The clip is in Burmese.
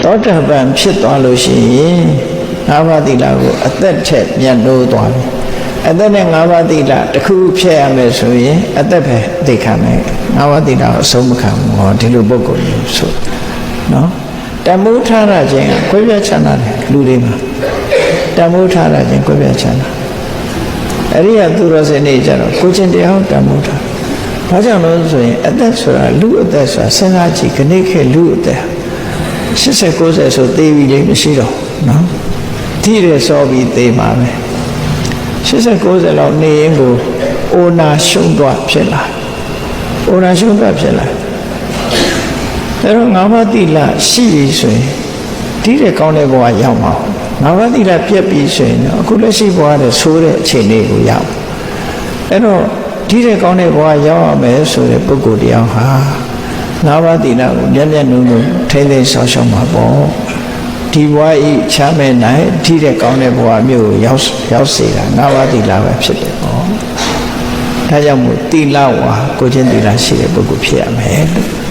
သောတာပန်ဖြစ်သွားလို့ရှိရင်၅ပါးသီလကိုအသက်ထက်မြတ်လို့သွားပြီအသက်နဲ့၅ပါးသီလတစ်ခုဖြည့်ရမယ်ဆိုရင်အသက်ပဲသိခံမယ်၅ပါးသီလကိုအဆုံးမခံဘူးဟောဒီလိုပုဂ္ဂိုလ်မျိုးဆိုနော်တမိုးထားရခြင်းကိုယ်ပြချမ်းသာတယ်လူတွေမှာတမိုးထားရခြင်းကိုယ်ပြချမ်းသာအရိယသူတော်စင်တွေကြတော့ကိုချင်းတရားတမိုးထားဘာကြောင့်လဲဆိုရင်အသက်ဆိုတာလူအသက်ဆိုတာစဉ်းစားကြည့်ခဏခေတ်လူအသက်80 90ဆိုသေးပြီလေမရှိတော့နော်ဒီရစောပြီးသေးမှာပဲ80 90လောက်နေရင်ကိုအိုနာရှုံးသွားဖြစ်လာအိုနာရှုံးသွားဖြစ်လာအဲ့တော့၅ပါးသီလရှိပြီဆိုရင်ဒီတဲ့ကောင်းတဲ့ဘဝရောက်မှာ၅ပါးသီလပြည့်ပြီဆိုရင်အခုလက်ရှိဘဝနဲ့ဆိုးတဲ့အခြေအနေကိုရောက်အဲ့တော့ဒီတဲ့ကောင်းတဲ့ဘဝရောက်ရမယ်ဆိုတဲ့ပုဂ္ဂိုလ်တရားဟာ၅ပါးသီလကိုမျက်မျက်နှုံနှုံထိမ့်သိမ်းဆောင်ရှောက်မှာပေါ့ဒီဘဝဤချမ်းမဲ့နိုင်ဒီတဲ့ကောင်းတဲ့ဘဝမျိုးကိုရောက်စေတာ၅ပါးသီလပဲဖြစ်တယ်ပေါ့ဒါကြောင့်မို့သီလဝါကိုချင်းသီလရှိတဲ့ပုဂ္ဂိုလ်ဖြစ်ရမယ်လို့